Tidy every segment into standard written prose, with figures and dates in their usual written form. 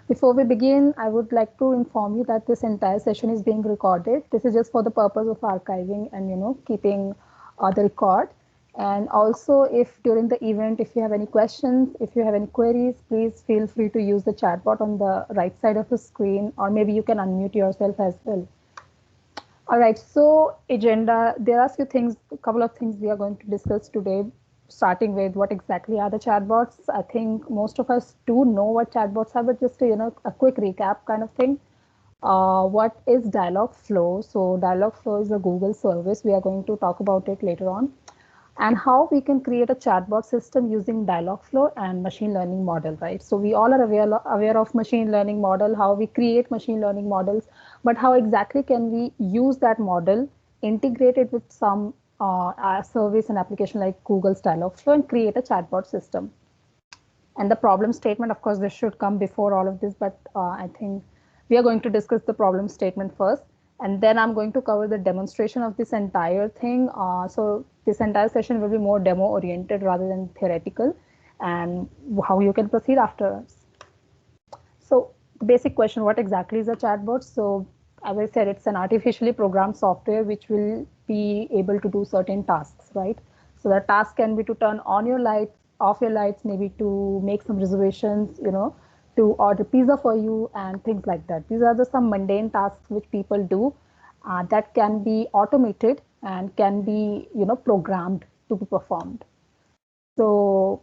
Before we begin, I would like to inform you that this entire session is being recorded. This is just for the purpose of archiving and keeping the record. And also, if during the event, if you have any questions, if you have any queries, please feel free to use the chat bot on the right side of the screen, or maybe you can unmute yourself as well. All right, so agenda, there are a couple of things we are going to discuss today, starting with what exactly are the chatbots. I think most of us do know what chatbots are, but just a quick recap kind of thing. What is Dialogflow? So Dialogflow is a Google service. We are going to talk about it later on, and how we can create a chatbot system using Dialogflow and machine learning model, right? So we all are aware of machine learning model, how we create machine learning models, but how exactly can we use that model, integrate it with some service and application like Google's Dialogflow and create a chatbot system. And the problem statement, of course, this should come before all of this, but I think we are going to discuss the problem statement first, and then I'm going to cover the demonstration of this entire thing. So this entire session will be more demo oriented rather than theoretical, and how you can proceed after. So the basic question, what exactly is a chatbot? So as I said, it's an artificially programmed software which will be able to do certain tasks, right? So the task can be to turn on your lights, off your lights, maybe to make some reservations, to order pizza for you and things like that. These are some mundane tasks which people do that can be automated and can be, programmed to be performed. So,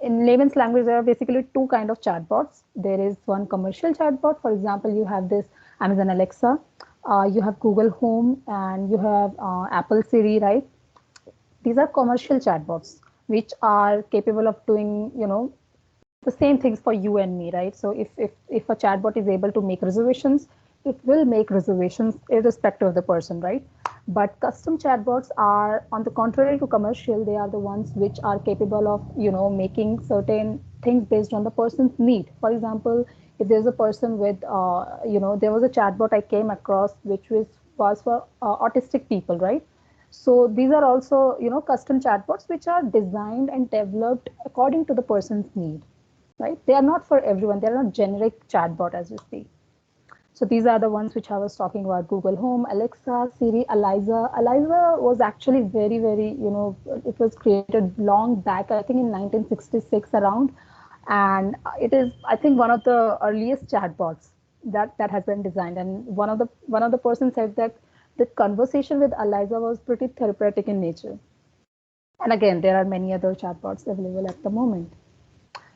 in layman's language, there are basically two kind of chatbots. There is one commercial chatbot. For example, you have this Amazon Alexa, you have Google Home, and you have Apple Siri, right? These are commercial chatbots, which are capable of doing, the same things for you and me, right? So if a chatbot is able to make reservations, it will make reservations irrespective of the person, right? But custom chatbots are, on the contrary to commercial, they are the ones which are capable of making certain things based on the person's need. For example, if there's a person with there was a chatbot I came across which was for autistic people, right? So these are also custom chatbots which are designed and developed according to the person's need, right? They are not for everyone. They are not generic chatbot as we speak. So these are the ones which I was talking about: Google Home, Alexa, Siri, Eliza. Eliza was actually very, very, it was created long back, I think in 1966 around. And it is, I think, one of the earliest chatbots that has been designed. And one of the persons said that the conversation with Eliza was pretty therapeutic in nature. And again, there are many other chatbots available at the moment.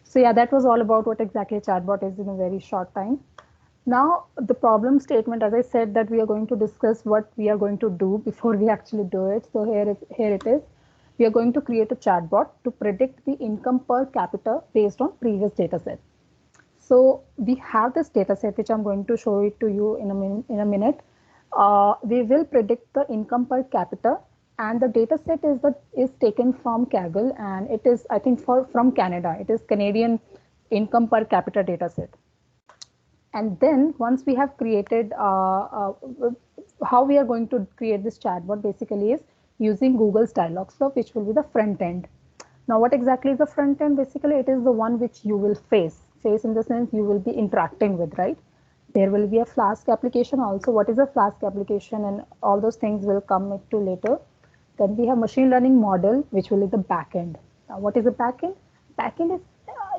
So yeah, that was all about what exactly a chatbot is in a very short time. Now, the problem statement, as I said, that we are going to discuss what we are going to do before we actually do it. So here it is. We are going to create a chatbot to predict the income per capita based on previous data set. So we have this data set, which I'm going to show it to you in a minute. We will predict the income per capita, and the data set is taken from Kaggle, and it is, I think, from Canada. It is Canadian income per capita data set. And then once we have created, how we are going to create this chatbot basically is using Google's Dialogflow, which will be the front end. Now, what exactly is the front end? Basically, it is the one which you will face in the sense you will be interacting with, right? There will be a Flask application also. What is a Flask application? And all those things will come to later. Then we have machine learning model, which will be the backend. Now, what is the backend? Backend is,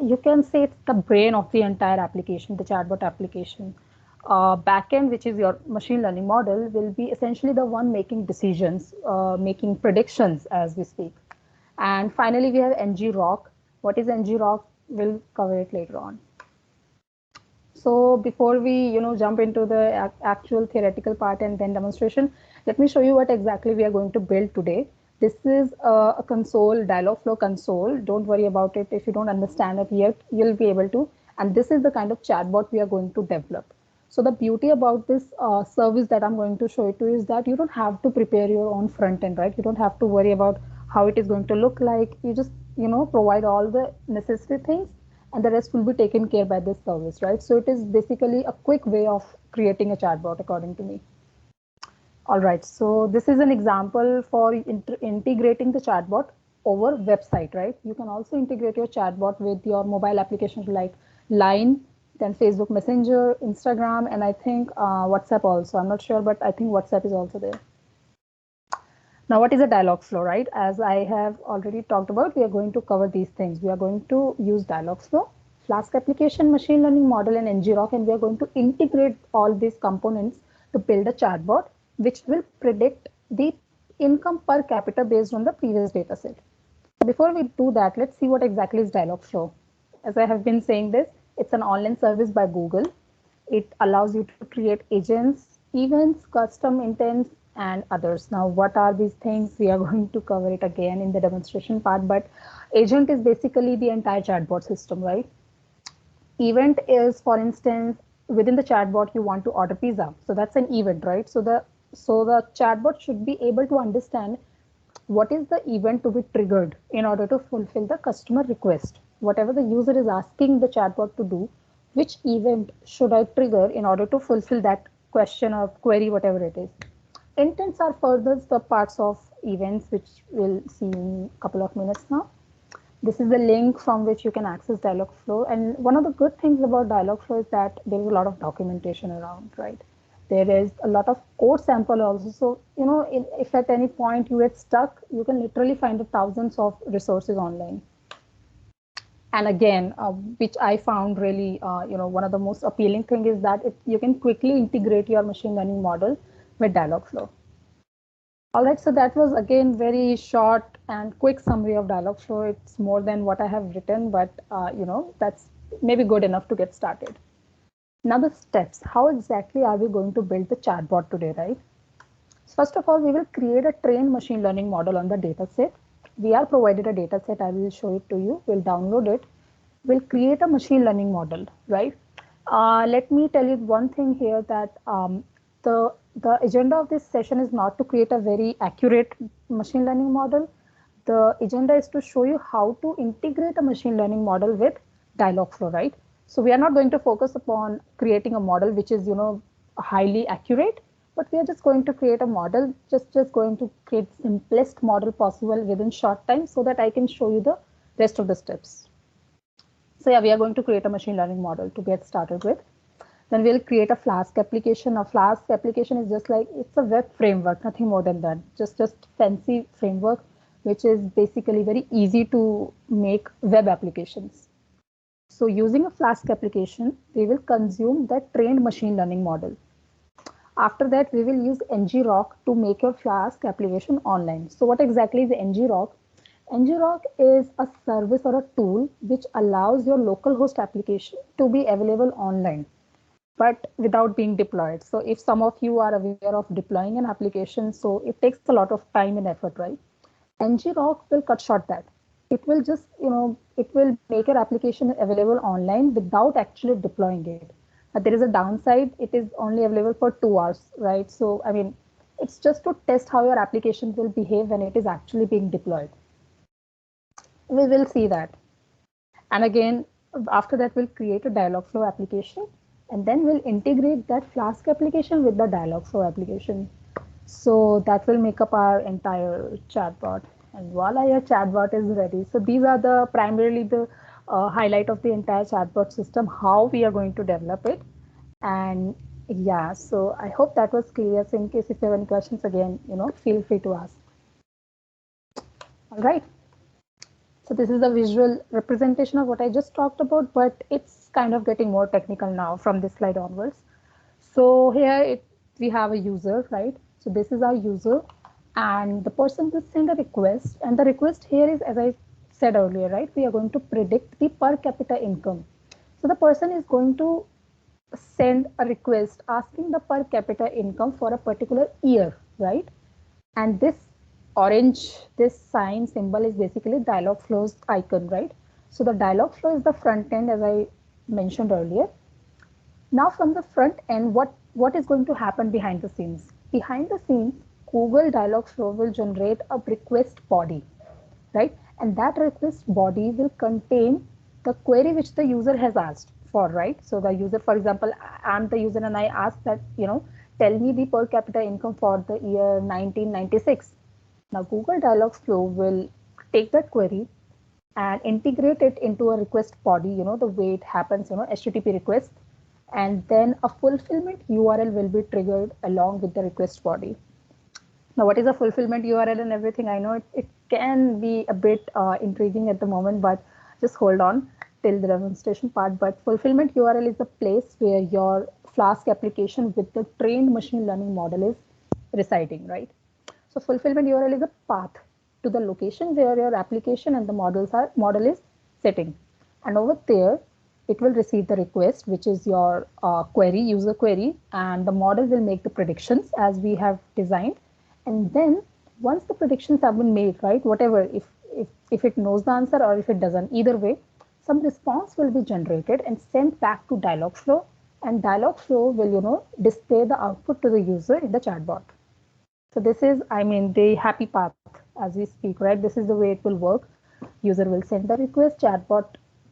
you can say, it's the brain of the entire application, the chatbot application. Backend, which is your machine learning model, will be essentially the one making decisions, making predictions as we speak. And finally, we have ngrok. What is ngrok? We'll cover it later on. So before we jump into the actual theoretical part and then demonstration, let me show you what exactly we are going to build today. This is a console, Dialogflow console. Don't worry about it. If you don't understand it yet, you'll be able to. And this is the kind of chatbot we are going to develop. So the beauty about this service that I'm going to show it to you is that you don't have to prepare your own front end, right? You don't have to worry about how it is going to look like. You just provide all the necessary things, and the rest will be taken care by this service, right? So it is basically a quick way of creating a chatbot, according to me. All right, so this is an example for integrating the chatbot over website, right? You can also integrate your chatbot with your mobile applications like Line, then Facebook Messenger, Instagram, and I think WhatsApp also. I'm not sure, but I think WhatsApp is also there. Now, what is a Dialogflow, right? As I have already talked about, we are going to cover these things. We are going to use Dialogflow, Flask application, machine learning model, and ngrok, and we are going to integrate all these components to build a chatbot, which will predict the income per capita based on the previous data set. Before we do that, let's see what exactly is Dialogflow. As I have been saying this, it's an online service by Google. It allows you to create agents, events, custom intents, and others. Now, what are these things? We are going to cover it again in the demonstration part, but agent is basically the entire chatbot system, right? Event is, for instance, within the chatbot, you want to order pizza. So that's an event, right? So the chatbot should be able to understand what is the event to be triggered in order to fulfill the customer request. Whatever the user is asking the chatbot to do, which event should I trigger in order to fulfill that question or query, whatever it is. Intents are further the parts of events, which we'll see in a couple of minutes now. This is the link from which you can access Dialogflow. And one of the good things about Dialogflow is that there is a lot of documentation around, right? There is a lot of code sample also. So, if at any point you get stuck, you can literally find the thousands of resources online. And again, which I found really, one of the most appealing thing is that you can quickly integrate your machine learning model with Dialogflow. All right, so that was again very short and quick summary of Dialogflow. It's more than what I have written, but that's maybe good enough to get started. Now the steps, how exactly are we going to build the chatbot today, right? So first of all, we will create a trained machine learning model on the dataset. We are provided a dataset, I will show it to you, we'll download it. We'll create a machine learning model, right? Let me tell you one thing here that the agenda of this session is not to create a very accurate machine learning model. The agenda is to show you how to integrate a machine learning model with Dialogflow, right? So we are not going to focus upon creating a model which is, highly accurate, but we are just going to create a model, just going to create simplest model possible within short time so that I can show you the rest of the steps. So yeah, we are going to create a machine learning model to get started with. Then we'll create a Flask application. A Flask application is just like, it's a web framework, nothing more than that. Just fancy framework, which is basically very easy to make web applications. So using a Flask application, we will consume that trained machine learning model. After that, we will use ngrok to make your Flask application online. So what exactly is ngrok? ngrok is a service or a tool which allows your localhost application to be available online, but without being deployed. So if some of you are aware of deploying an application, so it takes a lot of time and effort, right? ngrok will cut short that. It will just, it will make your application available online without actually deploying it. But there is a downside. It is only available for 2 hours, right? So, I mean, it's just to test how your application will behave when it is actually being deployed. We will see that. And again, after that, we'll create a Dialogflow application, and then we'll integrate that Flask application with the Dialogflow application. So that will make up our entire chatbot. And voila, your chatbot is ready. So these are the primarily the highlight of the entire chatbot system, how we are going to develop it. And yeah, so I hope that was clear. So in case if you have any questions, again, feel free to ask. All right. So this is a visual representation of what I just talked about, but it's kind of getting more technical now from this slide onwards. So here we have a user, right? So this is our user, and the person will send a request, and the request here is, as I said earlier, right? We are going to predict the per capita income. So the person is going to send a request asking the per capita income for a particular year, right? And this orange, this sign symbol is basically Dialogflow's icon, right? So the Dialogflow is the front end, as I mentioned earlier. Now from the front end, what is going to happen behind the scenes? Behind the scenes, Google Dialogflow will generate a request body, right? And that request body will contain the query which the user has asked for, right? So the user, for example, I'm the user and I ask that, tell me the per capita income for the year 1996. Now Google Dialogflow will take that query and integrate it into a request body, the way it happens, HTTP request, and then a fulfillment URL will be triggered along with the request body. Now, what is a fulfillment URL and everything? I know it can be a bit intriguing at the moment, but just hold on till the demonstration part. But fulfillment URL is the place where your Flask application with the trained machine learning model is residing, right? So fulfillment URL is a path to the location where your application and the model is sitting. And over there, it will receive the request, which is your query, user query, and the model will make the predictions as we have designed. And then once the predictions have been made, right, whatever, if it knows the answer or if it doesn't, either way, some response will be generated and sent back to Dialogflow, and Dialogflow will, display the output to the user in the chatbot. So this is, the happy path as we speak, right? This is the way it will work. User will send the request chatbot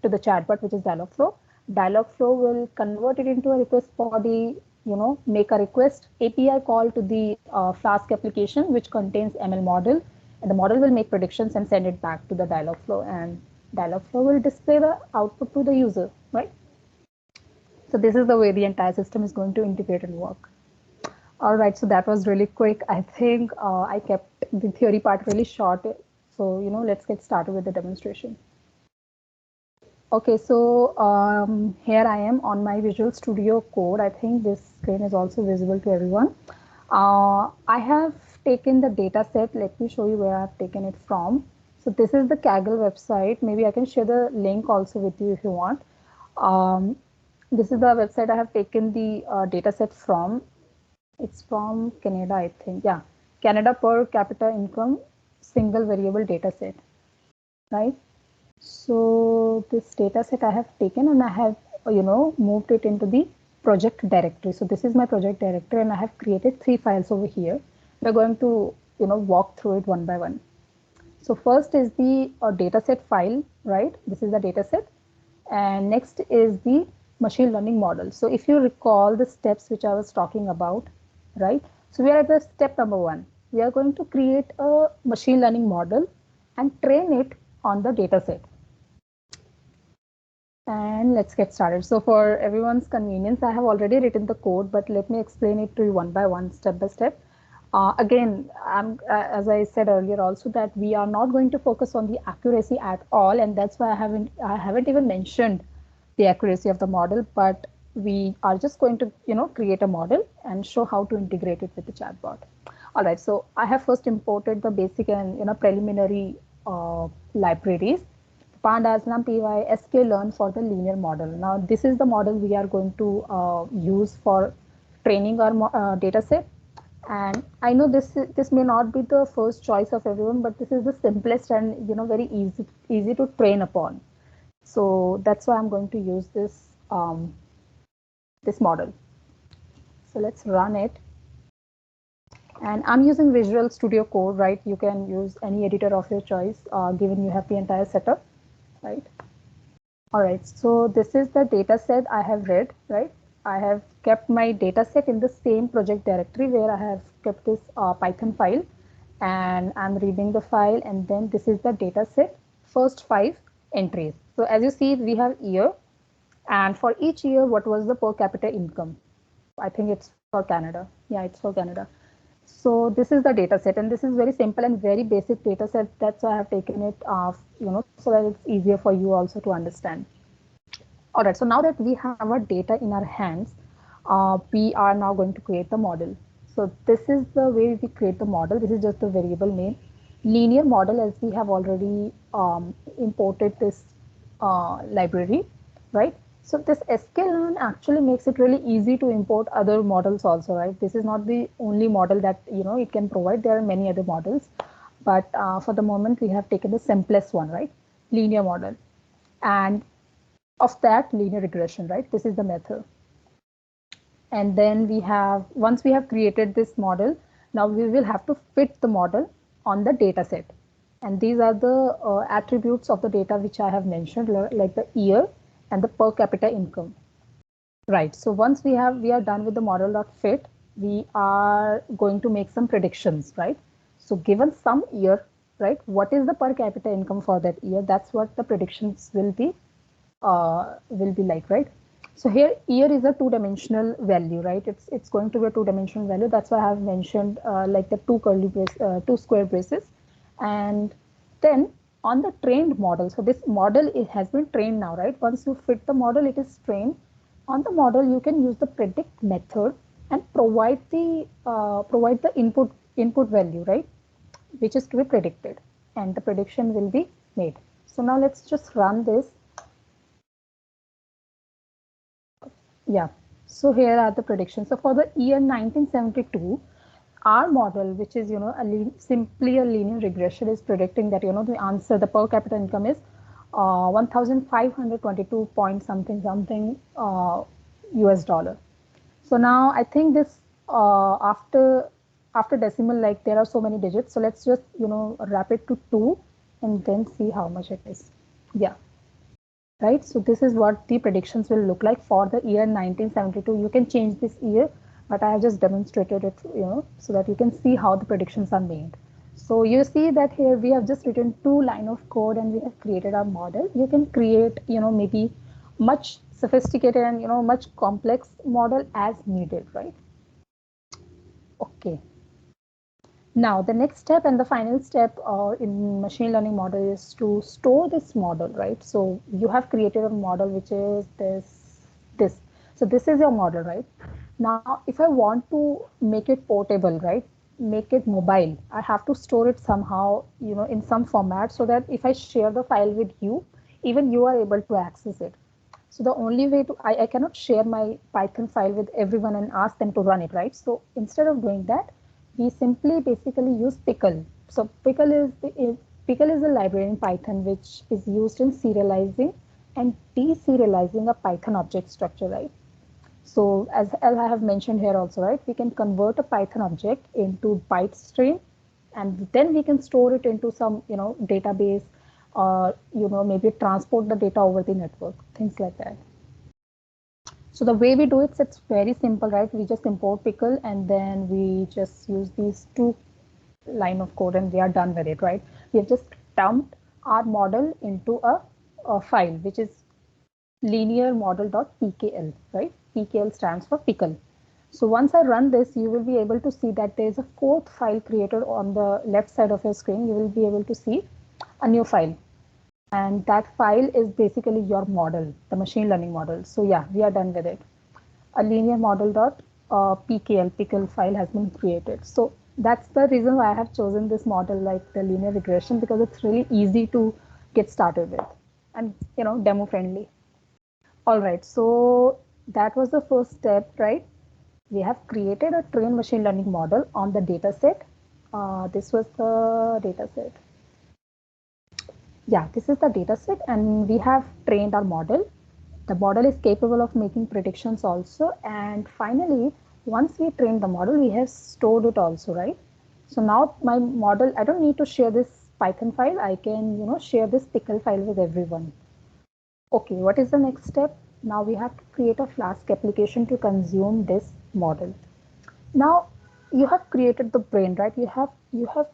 to the chatbot, which is Dialogflow. Dialogflow will convert it into a request body, make a request API call to the Flask application, which contains ML model, and the model will make predictions and send it back to the Dialogflow, and Dialogflow will display the output to the user, right? So this is the way the entire system is going to integrate and work. All right, so that was really quick. I think I kept the theory part really short. So, let's get started with the demonstration. Okay, so here I am on my Visual Studio Code. I think this screen is also visible to everyone. I have taken the data set. Let me show you where I've taken it from. So this is the Kaggle website. Maybe I can share the link also with you if you want. This is the website I have taken the data set from. It's from Canada, I think. Yeah, Canada per capita income single variable data set, right? So this data set I have taken and I have, moved it into the project directory. So this is my project directory and I have created 3 files over here. We're going to, walk through it one by one. So first is the dataset file, right? This is the dataset. And next is the machine learning model. So if you recall the steps which I was talking about, right? So we are at the step number 1. We are going to create a machine learning model and train it on the dataset. And let's get started. So for everyone's convenience, I have already written the code, but let me explain it to you one by one, step by step. Again, as I said earlier also, that we are not going to focus on the accuracy at all, and that's why I haven't even mentioned the accuracy of the model, but we are just going to create a model and show how to integrate it with the chatbot. All right, so I have first imported the basic and preliminary libraries, pandas, numpy, sklearn for the linear model. Now this is the model we are going to use for training our data set. And I know this may not be the first choice of everyone, but this is the simplest and very easy to train upon. So that's why I'm going to use this this model. So let's run it. And I'm using Visual Studio Code, right? You can use any editor of your choice, given you have the entire setup, right? All right, so this is the data set I have read, right? I have kept my data set in the same project directory where I have kept this Python file, and I'm reading the file, and then this is the data set, first 5 entries. So as you see, we have year, and for each year, what was the per capita income? I think it's for Canada. Yeah, it's for Canada. So this is the data set, and this is very simple and very basic data set. That's why I have taken it, so that it's easier for you also to understand. All right, so now that we have our data in our hands, we are now going to create the model. So this is the way we create the model. This is just the variable name. Linear model, as we have already imported this library, right? So this sklearn actually makes it really easy to import other models also, right? This is not the only model that it can provide. There are many other models, but for the moment we have taken the simplest one, right? Linear model, and of that linear regression, right? This is the method. And then we have, once we have created this model, now we will have to fit the model on the data set. And these are the attributes of the data which I have mentioned, like the year and the per capita income. Right, so once we are done with the model.fit, we are going to make some predictions, right? So given some year, right? What is the per capita income for that year? That's what the predictions will be like, right? So here year is a two-dimensional value, right? It's going to be a two-dimensional value. That's why I have mentioned like the two square braces. And then on the trained model, so this model, it has been trained now, right? Once you fit the model, it is trained. On the model, you can use the predict method and provide the input value, right, which is to be predicted, and the prediction will be made. So now let's just run this. Yeah. So here are the predictions. So for the year 1972, our model, which is simply a linear regression, is predicting that the answer, the per capita income is 1,522 point something something US dollar. So now I think this after decimal, like there are so many digits. So let's just wrap it to 2 and then see how much it is. Yeah. Right. So this is what the predictions will look like for the year 1972. You can change this year, but I have just demonstrated it, so that you can see how the predictions are made. So you see that here we have just written 2 lines of code and we have created our model. You can create, maybe much sophisticated and, much complex model as needed, right? Okay. Now, the next step and the final step in machine learning model is to store this model, right? So you have created a model which is this. So this is your model, right? Now, if I want to make it portable, right, make it mobile, I have to store it somehow, in some format, so that if I share the file with you, even you are able to access it. So the only way I cannot share my Python file with everyone and ask them to run it, right? So instead of doing that, we simply basically use Pickle. So Pickle is a library in Python which is used in serializing and deserializing a Python object structure, right? So as I have mentioned here also, right, we can convert a Python object into byte stream, and then we can store it into some database, or maybe transport the data over the network, things like that. So the way we do it, it's very simple, right? We just import Pickle and then we just use these 2 lines of code and we are done with it, right? We have just dumped our model into a file which is linear model.pkl, right? PKL stands for Pickle. So once I run this, you will be able to see that there is a 4th file created on the left side of your screen. You will be able to see a new file. And that file is basically your model, the machine learning model. So yeah, we are done with it. A linear model.pkl pickle file has been created. So that's the reason why I have chosen this model, like the linear regression, because it's really easy to get started with and demo friendly. All right, so that was the first step, right? We have created a trained machine learning model on the data set. This was the data set. Yeah, this is the data set, and we have trained our model. The model is capable of making predictions also. And finally, once we train the model, we have stored it also, right? So now my model, I don't need to share this Python file. I can, share this Pickle file with everyone. Okay, what is the next step? Now we have to create a Flask application to consume this model. Now you have created the brain, right? You have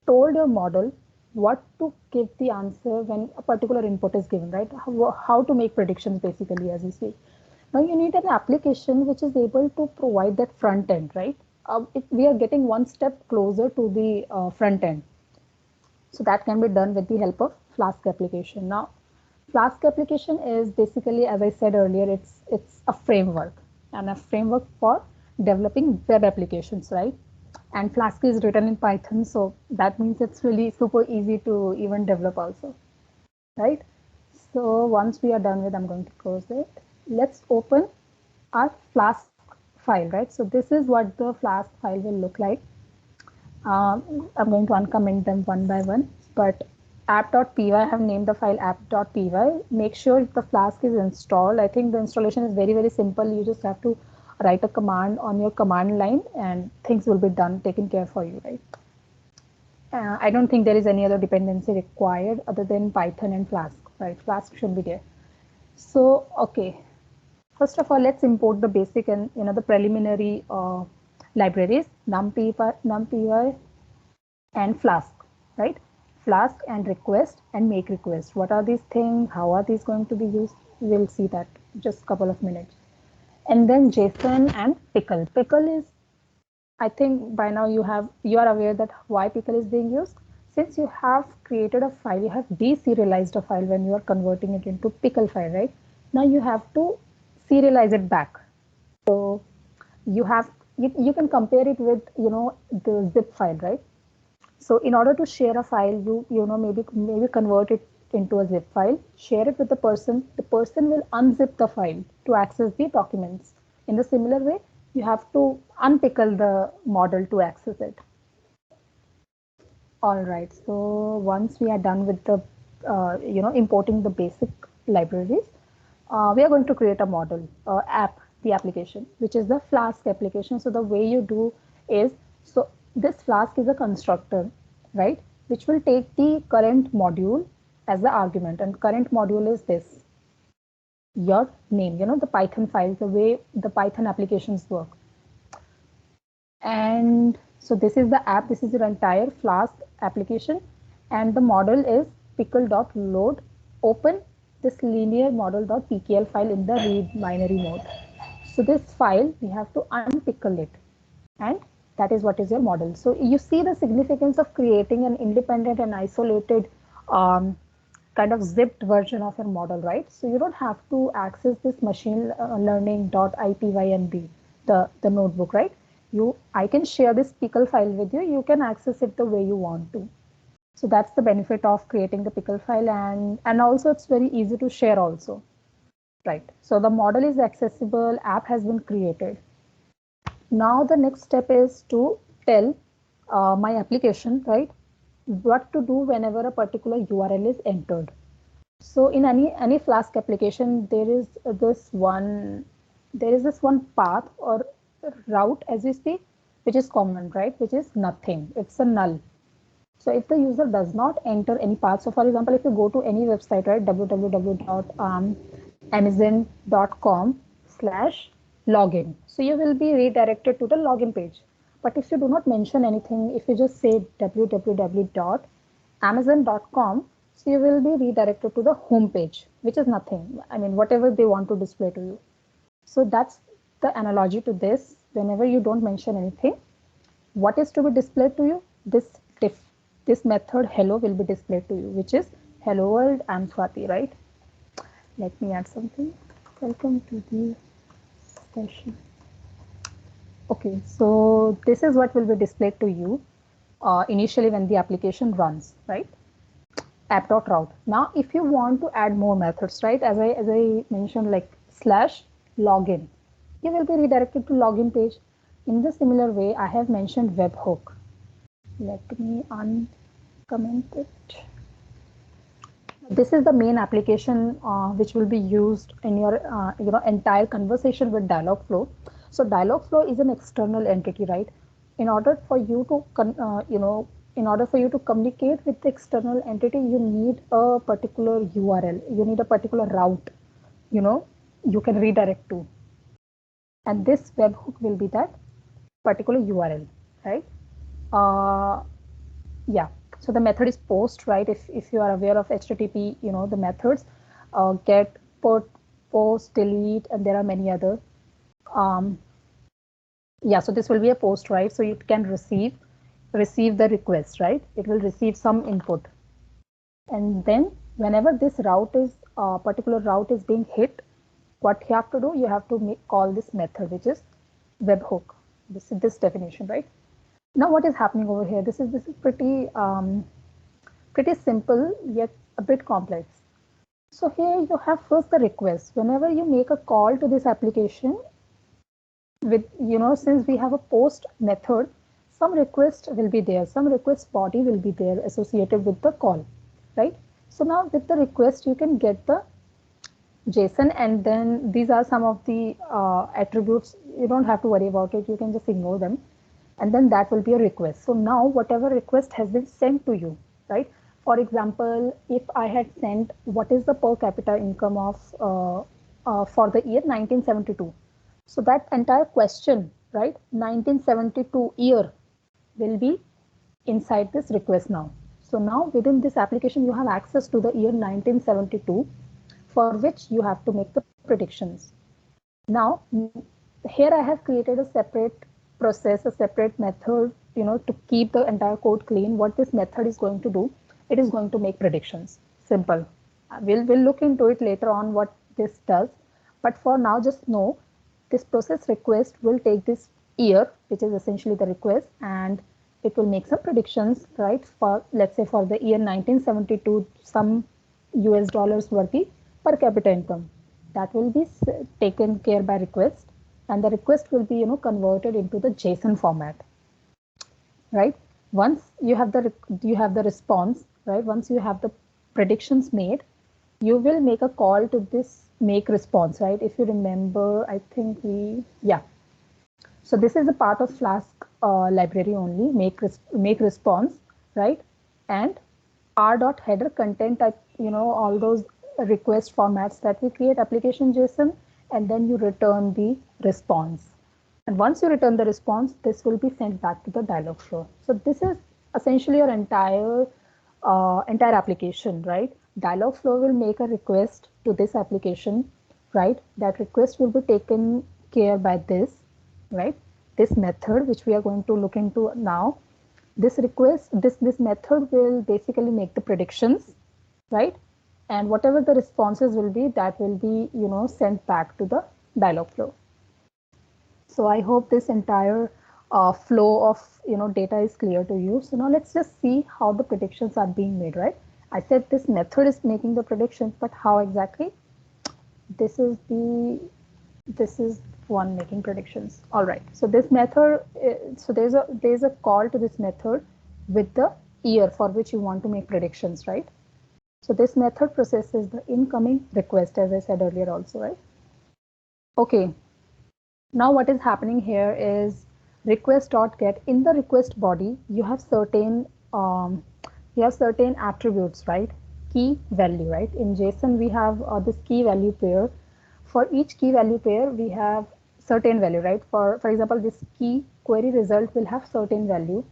told your model what to give the answer when a particular input is given, right? How to make predictions basically, as you say. Now you need an application which is able to provide that front end, right? We are getting one step closer to the front end. So that can be done with the help of Flask application. Now, Flask application is basically, as I said earlier, it's a framework, and a framework for developing web applications, right? And Flask is written in Python, so that means it's really super easy to even develop also, right? So once we are done with, I'm going to close it. Let's open our Flask file, right? So this is what the Flask file will look like. I'm going to uncomment them one by one, but app.py, I have named the file app.py. Make sure the Flask is installed. I think the installation is very, very simple. You just have to write a command on your command line and things will be done, taken care for you, right? I don't think there is any other dependency required other than Python and Flask, right? Flask should be there. So, okay. First of all, let's import the basic and the preliminary libraries, NumPy and Flask, right? Flask and request and make request. What are these things? How are these going to be used? We'll see that just a couple of minutes. And then JSON and pickle. Pickle is, I think by now you are aware that why pickle is being used. Since you have created a file, you have deserialized a file when you are converting it into pickle file, right? Now you have to serialize it back. So you can compare it with the zip file, right? So in order to share a file, maybe convert it into a zip file, share it with the person. The person will unzip the file to access the documents. In the similar way, you have to unpickle the model to access it. All right. So once we are done with the importing the basic libraries, we are going to create a model app, the application, which is the Flask application. So the way you do is, so this Flask is a constructor, right, which will take the current module as the argument, and current module is this, your name, the Python files, the way the Python applications work. And so this is the app, this is your entire Flask application, and the model is pickle.load. Open this linear model.pkl file in the read binary mode. So this file, we have to unpickle it, and that is what is your model. So you see the significance of creating an independent and isolated kind of zipped version of your model, right? So you don't have to access this machine learning.ipynb, the notebook, right? I can share this pickle file with you. You can access it the way you want to. So that's the benefit of creating the pickle file, and also it's very easy to share also, right? So the model is accessible, app has been created. Now the next step is to tell my application, right, what to do whenever a particular URL is entered. So in any Flask application, there is this one path or route, as we speak, which is common, right? Which is nothing. It's a null. So if the user does not enter any path, so for example, if you go to any website, right, www.amazon.com/login, so you will be redirected to the login page. But if you do not mention anything, if you just say www.amazon.com, so you will be redirected to the home page, which is nothing. I mean, whatever they want to display to you. So that's the analogy to this. Whenever you don't mention anything, what is to be displayed to you? This method hello will be displayed to you, which is hello world, I'm Swati, right? Let me add something. Welcome to the session. Okay, so this is what will be displayed to you initially when the application runs, right? App.route. Now, if you want to add more methods, right, as I mentioned, like /login, you will be redirected to login page. In the similar way, I have mentioned webhook. Let me uncomment it. This is the main application which will be used in your entire conversation with Dialogflow. So Dialogflow is an external entity, right? In order for you to communicate with the external entity, you need a particular URL. You need a particular route. You can redirect to, and this webhook will be that particular URL, right? Yeah. So the method is post, right? If you are aware of HTTP, the methods, get, put, post, delete, and there are many other. Yeah, so this will be a post, right? So it can receive the request, right? It will receive some input. And then whenever this route is, particular route is being hit, what you have to do, you have to call this method, which is webhook. This is this definition, right? Now what is happening over here? This is pretty simple yet a bit complex. So here you have first the request. Whenever you make a call to this application, with since we have a post method, some request will be there, some request body will be there associated with the call, right? So now with the request you can get the JSON, and then these are some of the attributes. You don't have to worry about it, you can just ignore them, and then that will be a request. So now whatever request has been sent to you, right? For example, if I had sent what is the per capita income of for the year 1972, so that entire question, right, 1972 year will be inside this request now. So now within this application, you have access to the year 1972, for which you have to make the predictions. Now, here I have created a separate process, a separate method, to keep the entire code clean. What this method is going to do, it is going to make predictions. Simple. We'll look into it later on what this does. But for now, just know this process request will take this year, which is essentially the request, and it will make some predictions, right? For, let's say, for the year 1972, some US dollars worthy per capita income. That will be taken care by request, and the request will be converted into the JSON format, right? Once you have the response, right? Once you have the predictions made, you will make a call to this make response, right? If you remember, I think yeah. So this is a part of Flask library only, make response, right? And r.header content type, all those request formats that we create, application JSON, and then you return the response. And once you return the response, this will be sent back to the Dialogflow. So this is essentially your entire application, right? Dialogflow will make a request to this application, right? That request will be taken care by this, right? This method, which we are going to look into now. This request, this method will basically make the predictions, right? And whatever the responses will be, that will be, sent back to the Dialogflow. So I hope this entire flow of data is clear to you. So now let's just see how the predictions are being made, right? I said this method is making the predictions, but how exactly? This is one making predictions. All right. So this method, so there's a call to this method with the year for which you want to make predictions, right? So this method processes the incoming request, as I said earlier also, right? Okay. Now what is happening here is request.get. In the request body, you have certain attributes, right? Key value, right? In JSON, we have this key value pair. For each key value pair, we have certain value, right? For example, this key query result will have certain value.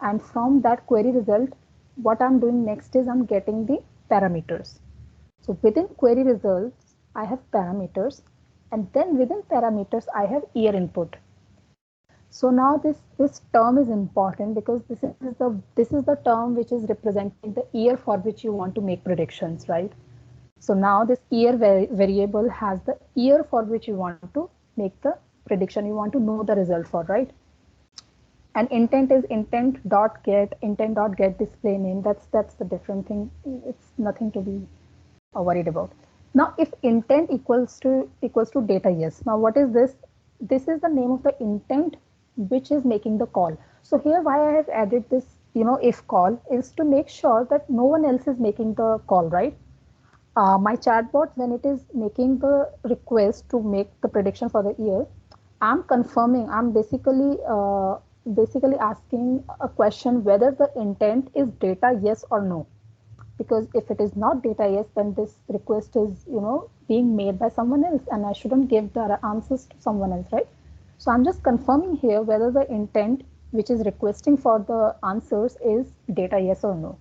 And from that query result, what I'm doing next is I'm getting the parameters. So within query results, I have parameters. And then within parameters, I have year input. So now this term is important because this is the term which is representing the year for which you want to make predictions, right? So now this year variable has the year for which you want to make the prediction. You want to know the result for, right? And intent is intent.get display name. That's the different thing. It's nothing to be worried about. Now, if intent equals to data yes. Now, what is this? This is the name of the intent which is making the call. So here, why I have added this, if call is to make sure that no one else is making the call, right? My chatbot, when it is making the request to make the prediction for the year, I'm confirming. I'm basically asking a question whether the intent is data yes or no. Because if it is not data yes, then this request is being made by someone else, and I shouldn't give the answers to someone else, right? So I'm just confirming here whether the intent which is requesting for the answers is data yes or no.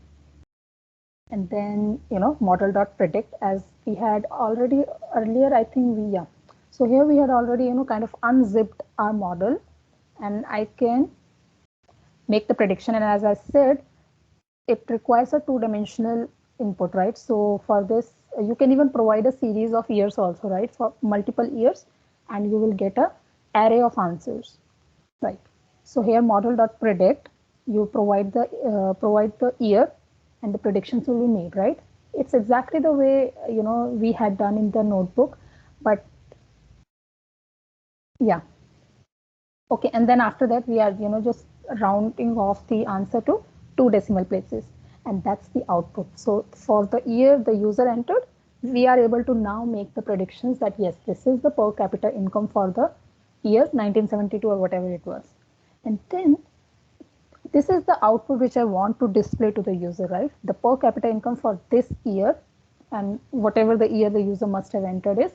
And then model.predict, as we had already earlier, I think so here we had already kind of unzipped our model, and I can make the prediction. And as I said, it requires a two-dimensional input, right? So for this, you can even provide a series of years also, right? For multiple years, and you will get a array of answers, right? So here model.predict, you provide the year, and the predictions will be made, right? It's exactly the way we had done in the notebook, but yeah. Okay, and then after that we are just rounding off the answer to 2 decimal places, and that's the output. So for the year the user entered, we are able to now make the predictions that yes, this is the per capita income for the year 1972 or whatever it was. And then this is the output which I want to display to the user, right? The per capita income for this year, and whatever the year the user must have entered is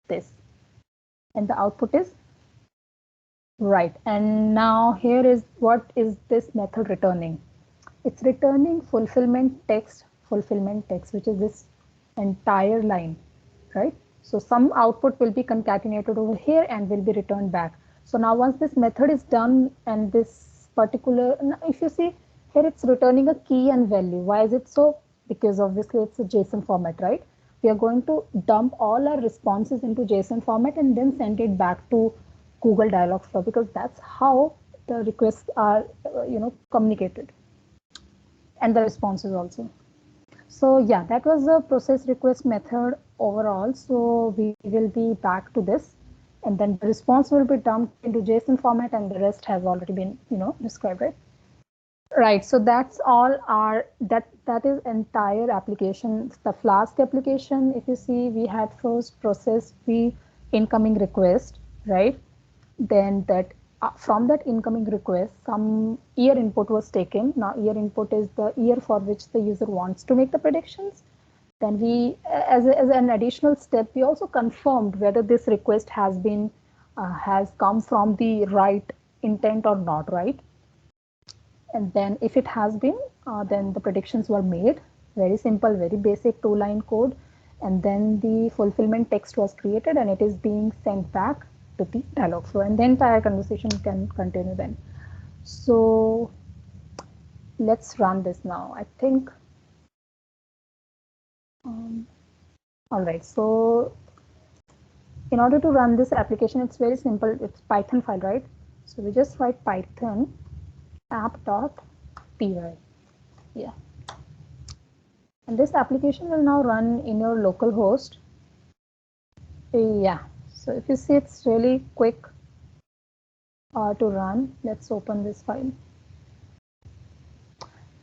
this. And the output is right. And now here is what is this method returning. it's returning fulfillment text, which is this entire line, right? So some output will be concatenated over here and will be returned back. So now once this method is done and this particular, if you see here, it's returning a key and value. Why is it so? Because obviously it's a JSON format, right? We are going to dump all our responses into JSON format and then send it back to Google Dialogflow, because that's how the requests are, communicated, and the responses also. So yeah, that was the process request method overall. So we will be back to this, and then the response will be dumped into JSON format, and the rest has already been, described, right? Right. So that's all our, that is entire application. The Flask application, if you see, we had first processed the incoming request, right? Then that from that incoming request, some year input was taken. Now year input is the year for which the user wants to make the predictions. Then we, as an additional step, we also confirmed whether this request has been has come from the right intent or not, right? And then if it has been, then the predictions were made. Very simple, very basic 2-line code. And then the fulfillment text was created and it is being sent back to the Dialogflow, and the entire conversation can continue then. So let's run this now. I think, all right. So in order to run this application, it's very simple. It's Python file, right? So we just write Python app.py. Yeah. And this application will now run in your local host. Yeah. So if you see, it's really quick to run. Let's open this file.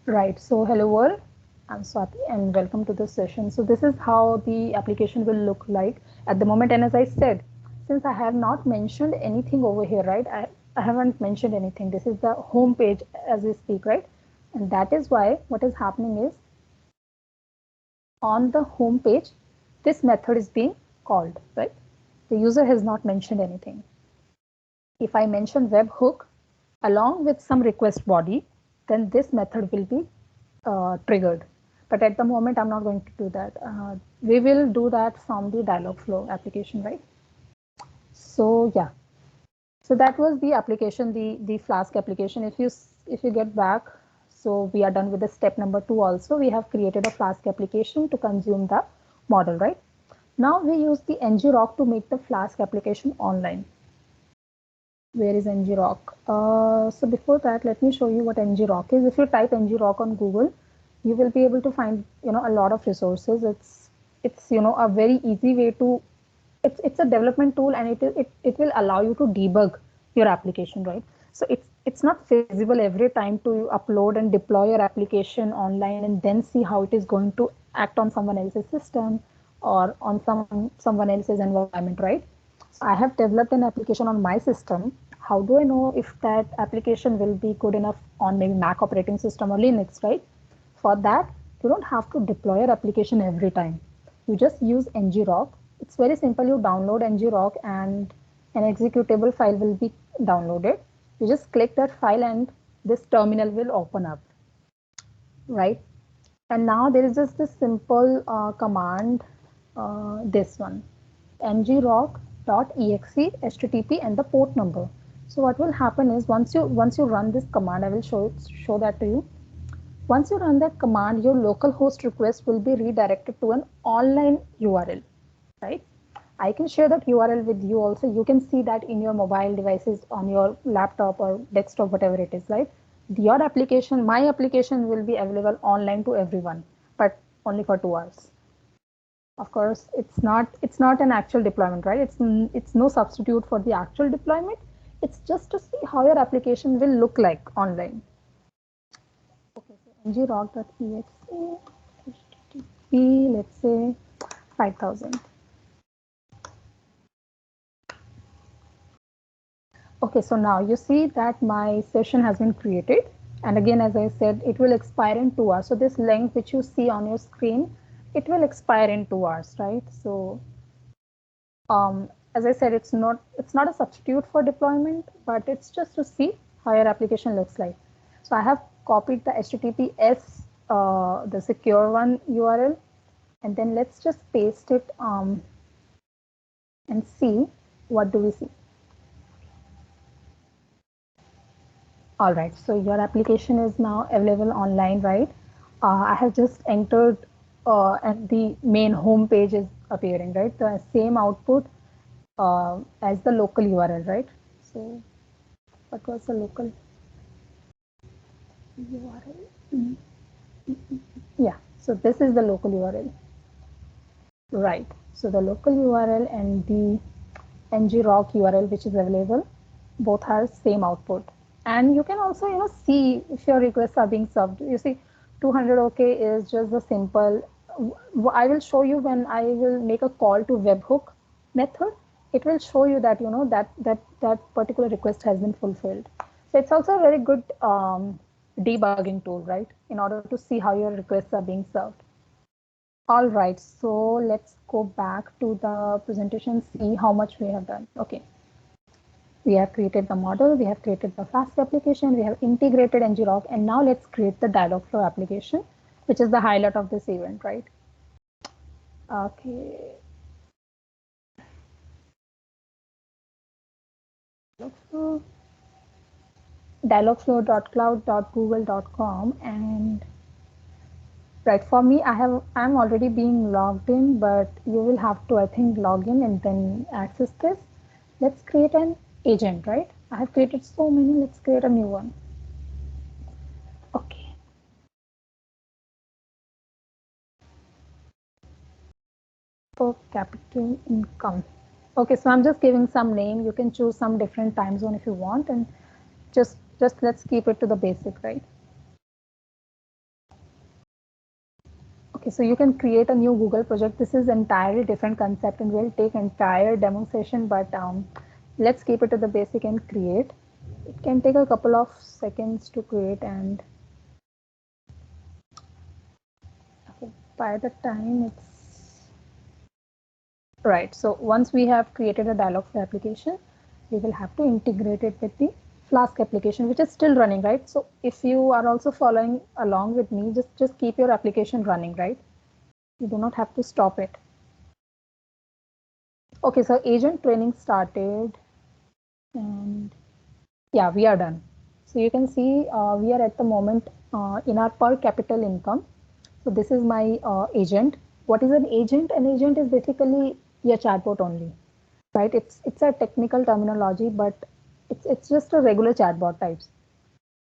Right. So hello world. I'm Swati and welcome to this session. So this is how the application will look like at the moment. And as I said, since I have not mentioned anything over here, right? I haven't mentioned anything. This is the home page as we speak, right? And that is why what is happening is, on the home page, this method is being called, right? The user has not mentioned anything. If I mention webhook along with some request body, then this method will be triggered. But at the moment, I'm not going to do that. We will do that from the Dialogflow application, right? So yeah, so that was the application, the Flask application. If you get back, so we are done with the step number 2 also. We have created a Flask application to consume the model, right? Now we use the ngrok to make the Flask application online. Where is ngrok? So before that, let me show you what ngrok is. If you type ngrok on Google, you will be able to find, a lot of resources. It's a very easy way to, it's a development tool, and it will allow you to debug your application, right? So it's not feasible every time to upload and deploy your application online and then see how it is going to act on someone else's system or on someone else's environment, right? So I have developed an application on my system. How do I know if that application will be good enough on maybe Mac operating system or Linux, right? For that, you don't have to deploy your application every time. You just use ngrok. It's very simple. You download ngrok and an executable file will be downloaded. You just click that file and this terminal will open up, right? And now there is just this simple command, this one, ngrok.exe http and the port number. So what will happen is, once you run this command, I will show that to you. Once you run that command, your local host request will be redirected to an online URL, right? I can share that URL with you also. You can see that in your mobile devices, on your laptop or desktop, whatever it is, right? Your application, my application, will be available online to everyone, but only for 2 hours. Of course, it's not an actual deployment, right? It's no substitute for the actual deployment. It's just to see how your application will look like online. Okay, so ngrok.exe http, let's say 5000. Okay, so now you see that my session has been created. And again, as I said, it will expire in 2 hours. So this link which you see on your screen, it will expire in 2 hours, right? So as I said, it's not a substitute for deployment, but it's just to see how your application looks like. So I have copied the HTTPS, the secure one URL, and then let's just paste it and see what do we see. All right, so your application is now available online, right? I have just entered and the main home page is appearing, right? The same output as the local URL, right? So what was the local URL? Yeah, so this is the local URL, right? So the local URL and the ngrok URL which is available, both are same output. And you can also, see if your requests are being served. You see, 200 OK is just the simple. I will show you when I will make a call to webhook method. It will show you that that particular request has been fulfilled. So it's also a very good debugging tool, right? In order to see how your requests are being served. All right, so let's go back to the presentation, see how much we have done. Okay. We have created the model, we have created the Flask application, we have integrated ngrok, and now let's create the Dialogflow application, which is the highlight of this event, right? Okay. Dialogflow.cloud.google.com, and right, for me, I'm already being logged in, but you will have to, I think, log in and then access this. Let's create an agent, right? I have created so many, let's create a new one. Okay. For capital income. Okay, so I'm just giving some name. You can choose some different time zone if you want, and just let's keep it to the basic, right? Okay, so you can create a new Google project. This is entirely different concept and we'll take entire demonstration, but let's keep it to the basic and create. It can take a couple of seconds to create, and okay, by the time it's right. So once we have created a Dialogflow application, we will have to integrate it with the Flask application, which is still running, right? So if you are also following along with me, just keep your application running, right? You do not have to stop it. Okay, so agent training started, and yeah, we are done. So you can see we are at the moment in our per capital income. So this is my agent. What is an agent? An agent is basically your chatbot only, right? It's a technical terminology, but it's just a regular chatbot types.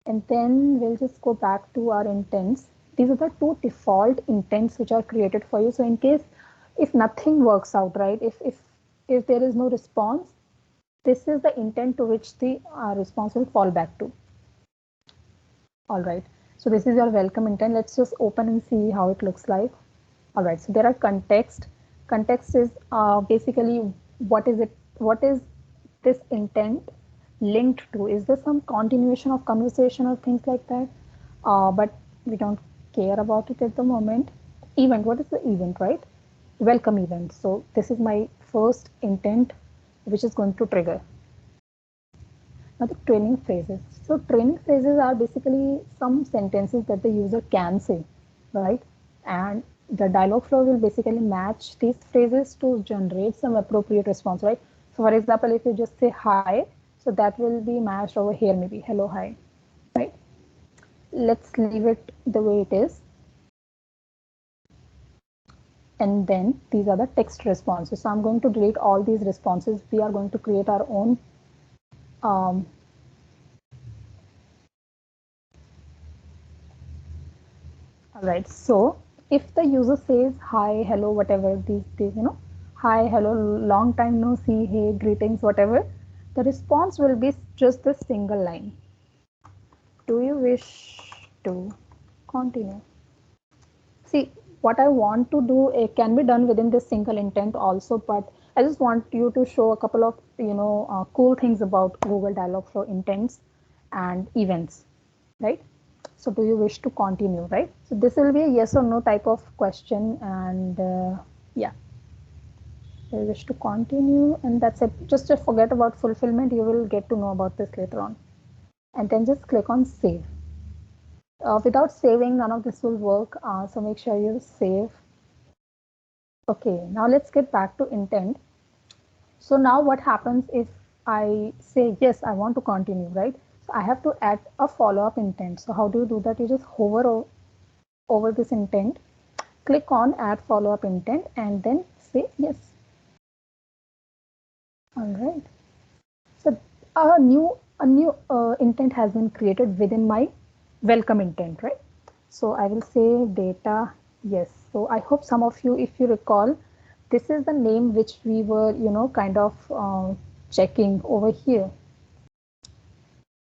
And then we'll just go back to our intents. These are the two default intents which are created for you. So in case if nothing works out, right? If there is no response, this is the intent to which the response will fall back to. All right. So this is your welcome intent. Let's just open and see how it looks like. All right. So there are context. Context is basically what is it? What is this intent linked to? Is there some continuation of conversation or things like that? But we don't care about it at the moment. Event. What is the event, right? Welcome event. So this is my first intent, which is going to trigger. Now the training phrases. So training phrases are basically some sentences that the user can say, right? And the Dialogflow will basically match these phrases to generate some appropriate response, right? So for example, if you just say hi, so that will be matched over here, maybe hello, hi, right? Let's leave it the way it is. And then these are the text responses. So I'm going to delete all these responses. We are going to create our own all right, so if the user says hi, hello, whatever these, hi, hello, long time no see, hey, greetings, whatever, the response will be just a single line. Do you wish to continue? See, what I want to do, it can be done within this single intent also, but I just want you to show a couple of, cool things about Google Dialogflow intents and events, right? So do you wish to continue, right? So this will be a yes or no type of question, and yeah, do you wish to continue, and that's it. Just forget about fulfillment. You will get to know about this later on, and then just click on save. Without saving, none of this will work. So make sure you save. Okay, now let's get back to intent. So now what happens if I say, yes, I want to continue, right? So I have to add a follow-up intent. So how do you do that? You just hover over this intent, click on add follow-up intent, and then say yes. All right. So a new intent has been created within my welcome intent, right? So I will say data yes. So I hope some of you, if you recall, this is the name which we were, kind of checking over here.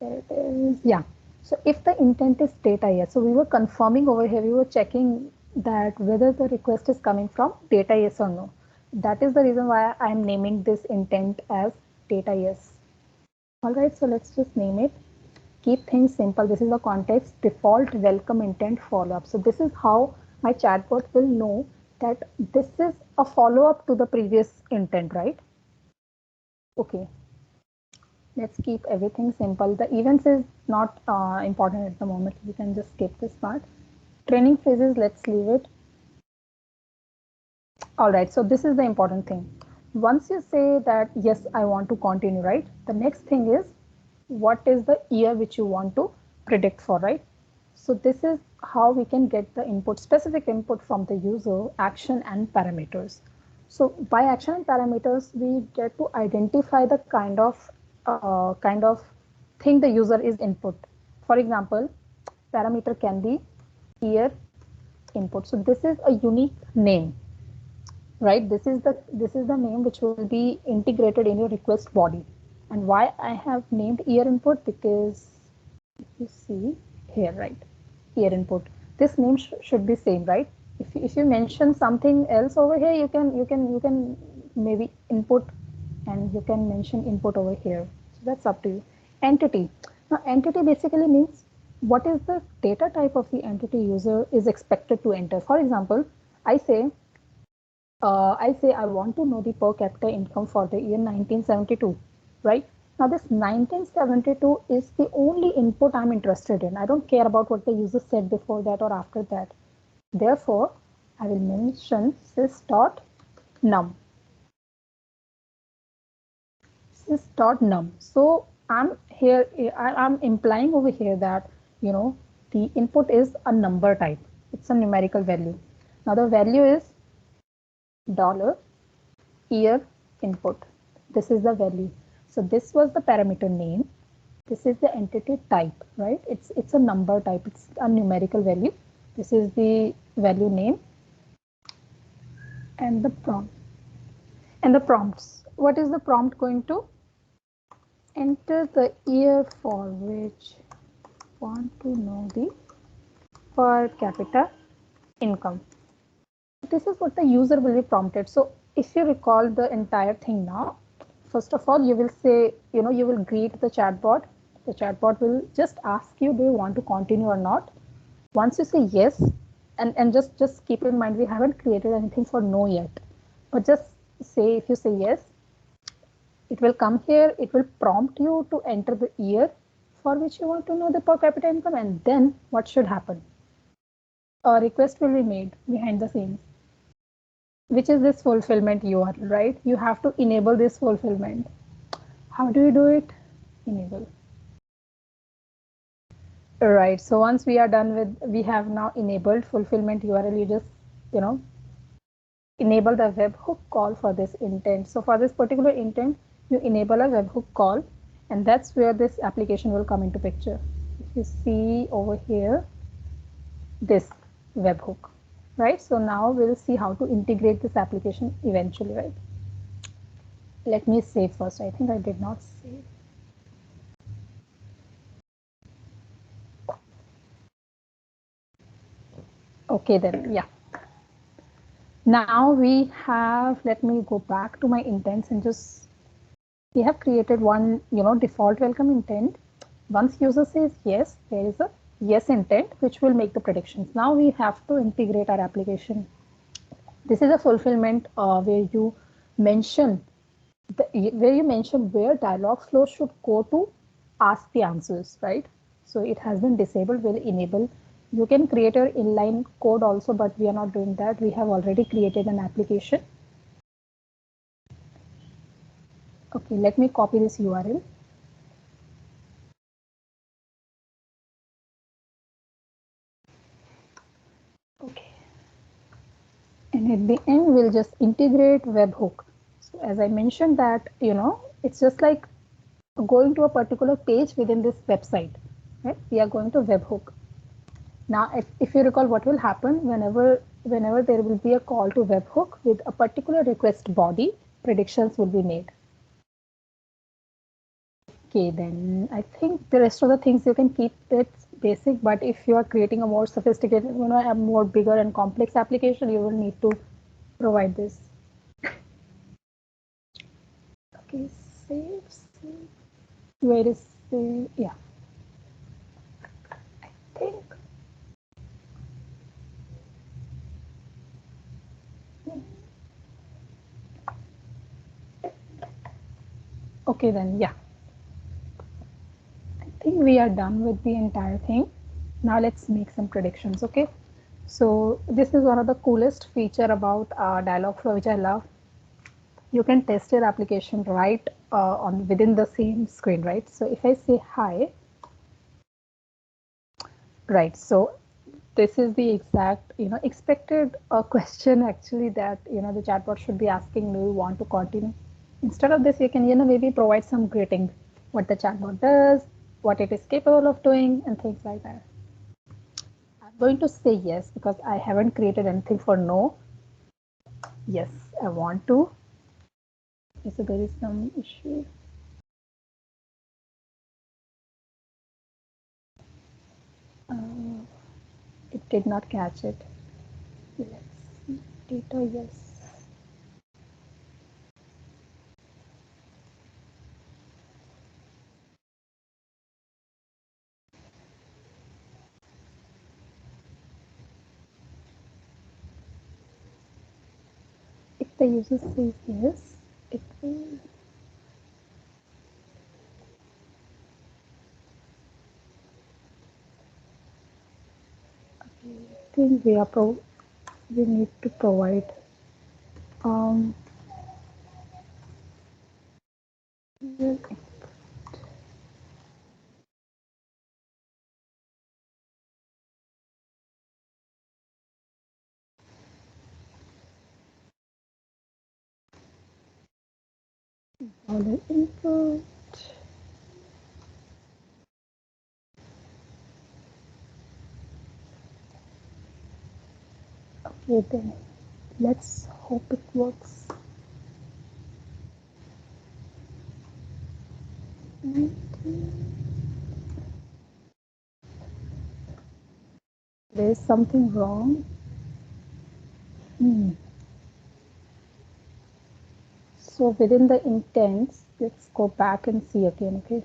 There it is. Yeah. So if the intent is data yes, so we were confirming over here, we were checking that whether the request is coming from data yes or no. That is the reason why I am naming this intent as data yes. All right, so let's just name it. Keep things simple. This is the context default welcome intent follow-up. So this is how my chatbot will know that this is a follow-up to the previous intent, right? Okay, let's keep everything simple. The events is not important at the moment. We can just skip this part. Training phases, let's leave it. All right, so this is the important thing. Once you say that, yes, I want to continue, right? The next thing is, what is the year which you want to predict for, right? So this is how we can get the input, specific input from the user, action and parameters. So by action and parameters, we get to identify the kind of thing the user is input. For example, parameter can be year input. So this is a unique name, right? This is the name which will be integrated in your request body. And why I have named year input, because if you see here, right, year input, this name should be same, right? If you mention something else over here, you can maybe input, and you can mention input over here. So that's up to you. Entity. Now entity basically means what is the data type of the entity user is expected to enter. For example, I say I want to know the per capita income for the year 1972, right? Now this 1972 is the only input I'm interested in. I don't care about what the user said before that or after that. Therefore, I will mention sys.num. Sys.num. So I'm here, I'm implying over here that, the input is a number type. It's a numerical value. Now the value is dollar year input. This is the value. So this was the parameter name. This is the entity type, right? It's a number type. It's a numerical value. This is the value name and the prompt. And the prompts. What is the prompt going to? Enter the year for which want to know the per capita income. This is what the user will be prompted. So if you recall the entire thing now, first of all, you will say, you will greet the chatbot. The chatbot will just ask you, do you want to continue or not? Once you say yes, and just keep in mind, we haven't created anything for no yet, but just say, if you say yes, it will come here, it will prompt you to enter the year for which you want to know the per capita income, and then what should happen? A request will be made behind the scenes, which is this fulfillment URL, right? You have to enable this fulfillment. How do you do it? Enable. Right. So once we are done with, we have now enabled fulfillment URL, you just, enable the webhook call for this intent. So for this particular intent, you enable a webhook call, and that's where this application will come into picture. If you see over here, this webhook, right? So now we'll see how to integrate this application eventually, right? Let me save first. I think I did not save. Okay, then, yeah. Now we have, let me go back to my intents and just, we have created one, default welcome intent. Once user says yes, there is a yes intent, which will make the predictions. Now we have to integrate our application. This is a fulfillment where you mention where Dialogflow should go to ask the answers, right? So it has been disabled. We'll enable You can create your inline code also, but we are not doing that. We have already created an application. Okay, let me copy this URL. Okay. And at the end, we'll just integrate webhook. So as I mentioned that, it's just like going to a particular page within this website, right? We are going to webhook. Now, if you recall, what will happen whenever there will be a call to webhook with a particular request body, predictions will be made. Okay, then I think the rest of the things you can keep it basic, but if you are creating a more sophisticated, a more bigger and complex application, you will need to provide this. Okay, save. Where is the, yeah, I think. Okay, then, yeah. I think we are done with the entire thing. Now let's make some predictions, okay? So this is one of the coolest feature about Dialogflow, which I love. You can test your application right on within the same screen, right? So if I say hi, right? So this is the exact, expected question actually that, the chatbot should be asking, do you want to continue? Instead of this, you can, maybe provide some greeting, what the chatbot does, what it is capable of doing, and things like that. I'm going to say yes because I haven't created anything for no. Yes, I want to. Okay, so there is some issue. It did not catch it. Let's see. Data, yes. If the user says yes, it will. Okay, I think we need to provide um the input. Okay, then let's hope it works. There's something wrong. So within the intents, let's go back and see again, okay?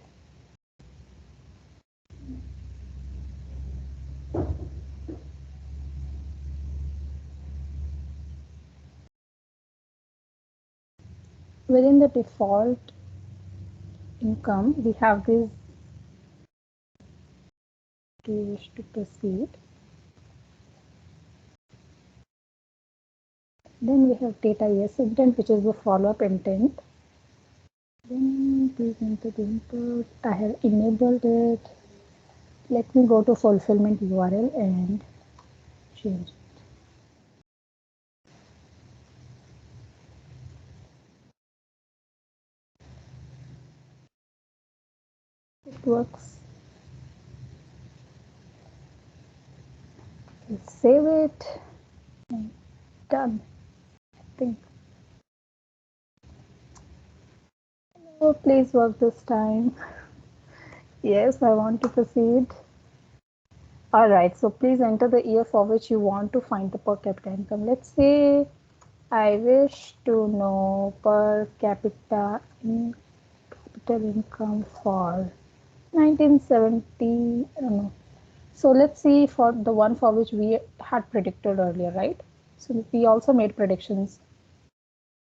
Within the default income, we have this, do you wish to proceed? Then we have data yes intent, which is the follow-up intent. Then please enter the input. I have enabled it. Let me go to fulfillment URL and change it. It works. Let's save it. And done. I think. Oh, please work this time. Yes, I want to proceed. All right, so please enter the year for which you want to find the per capita income. Let's say I wish to know per capita capital income for 1970. So let's see for the one for which we had predicted earlier, right? So we also made predictions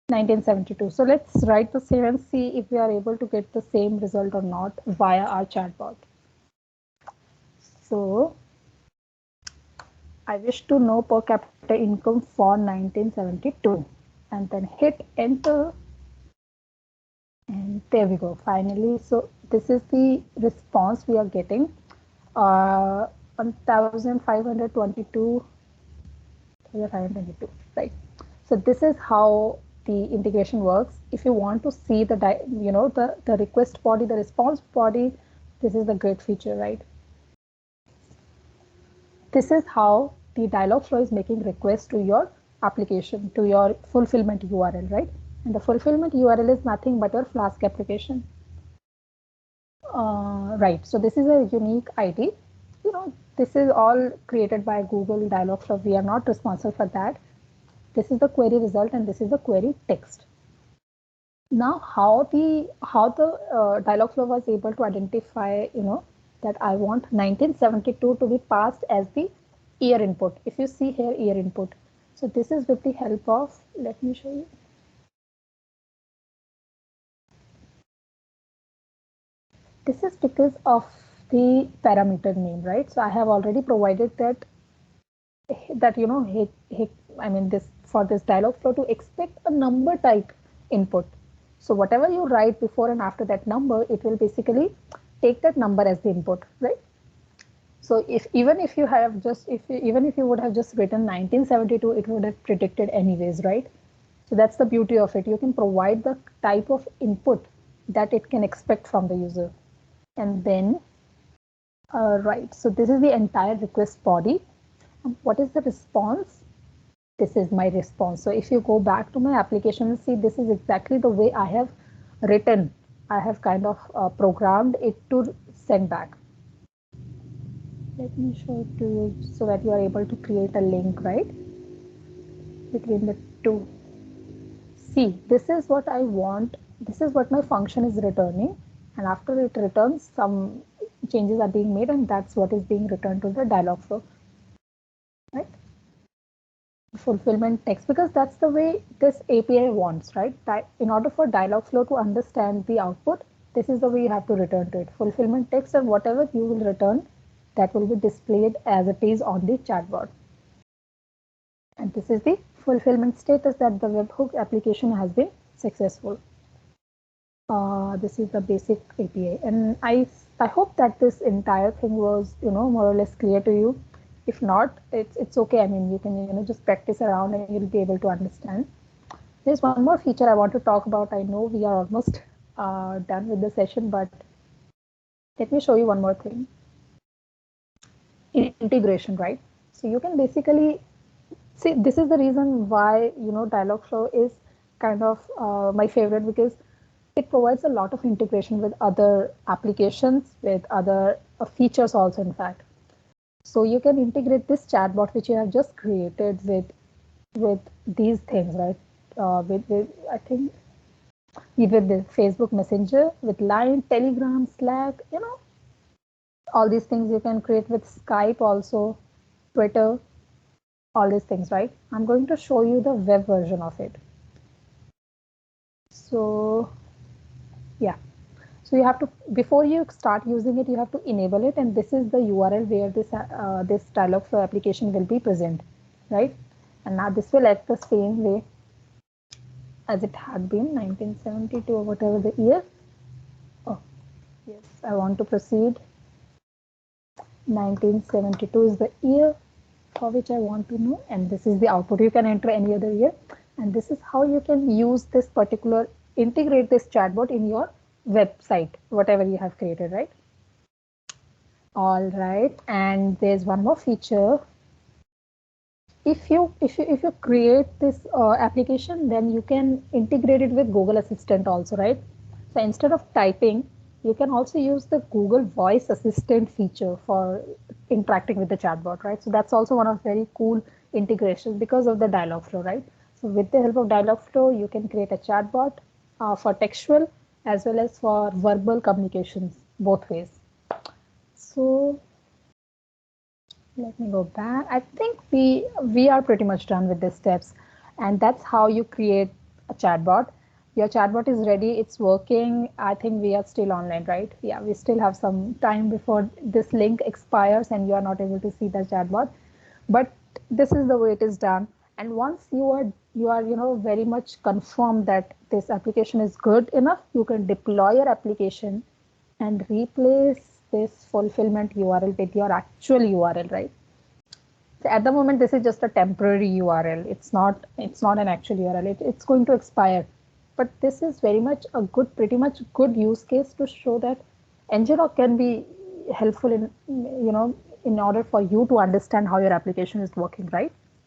1972. So let's write the same and see if we are able to get the same result or not via our chatbot. So I wish to know per capita income for 1972, and then hit enter, and there we go. Finally, so this is the response we are getting. 1522, right? So this is how the integration works. If you want to see the the request body, the response body, this is the great feature, right? This is how the Dialogflow is making requests to your application, to your fulfillment URL, right? And the fulfillment URL is nothing but your Flask application. Right, so this is a unique ID. This is all created by Google Dialogflow. We are not responsible for that. This is the query result and this is the query text. Now, how the Dialogflow was able to identify, that I want 1972 to be passed as the year input. If you see here, year input. So this is with the help of, let me show you. This is because of the parameter name, right? So I have already provided that I mean this for this Dialogflow to expect a number type input. So whatever you write before and after that number, it will basically take that number as the input, right? So even if you would have just written 1972, it would have predicted anyways, right? So that's the beauty of it. You can provide the type of input that it can expect from the user. And then, right, so this is the entire request body. And what is the response? This is my response. So if you go back to my application, see, this is exactly the way I have written. I have kind of programmed it to send back. Let me show it to you so that you are able to create a link, right, between the two. See, this is what I want. This is what my function is returning. And after it returns, some changes are being made, and that's what is being returned to the Dialogflow, right? Fulfillment text, because that's the way this API wants, right? In order for Dialogflow to understand the output, this is the way you have to return to it. Fulfillment text, and whatever you will return, that will be displayed as it is on the chatbot. And this is the fulfillment status that the webhook application has been successful. This is the basic API, and I hope that this entire thing was more or less clear to you. If not, it's okay. I mean, you can just practice around and you'll be able to understand. There's one more feature I want to talk about. I know we are almost done with the session, but let me show you one more thing. Integration, right? So you can basically see, this is the reason why Dialogflow is kind of my favorite, because it provides a lot of integration with other applications, with other features also, in fact. So you can integrate this chatbot which you have just created with these things, right? With I think with the Facebook Messenger, with Line, Telegram, Slack, all these things you can create with Skype also, Twitter, all these things, right? I'm going to show you the web version of it. So yeah, so you have to, before you start using it, you have to enable it, and this is the URL where this Dialogflow application will be present, right? And now this will act the same way as it had been, 1972 or whatever the year. Oh yes, I want to proceed. 1972 is the year for which I want to know, and this is the output. You can enter any other year, and this is how you can use this particular, integrate this chatbot in your website, whatever you have created, right? All right, and there's one more feature. If you create this application, then you can integrate it with Google Assistant also, right? So instead of typing, you can also use the Google Voice Assistant feature for interacting with the chatbot, right? So that's also one of very cool integrations because of the Dialogflow, right? So with the help of Dialogflow, you can create a chatbot for textual as well as for verbal communications, both ways. So let me go back. I think we are pretty much done with the steps, and that's how you create a chatbot. Your chatbot is ready, it's working. I think we are still online, right? Yeah, we still have some time before this link expires and you are not able to see the chatbot. But this is the way it is done. And once you are very much confirmed that this application is good enough, you can deploy your application and replace this fulfillment URL with your actual URL, right? So at the moment, this is just a temporary URL. It's not an actual URL. It's going to expire. But this is very much a good, pretty much good use case to show that Nginx can be helpful in order for you to understand how your application is working, right?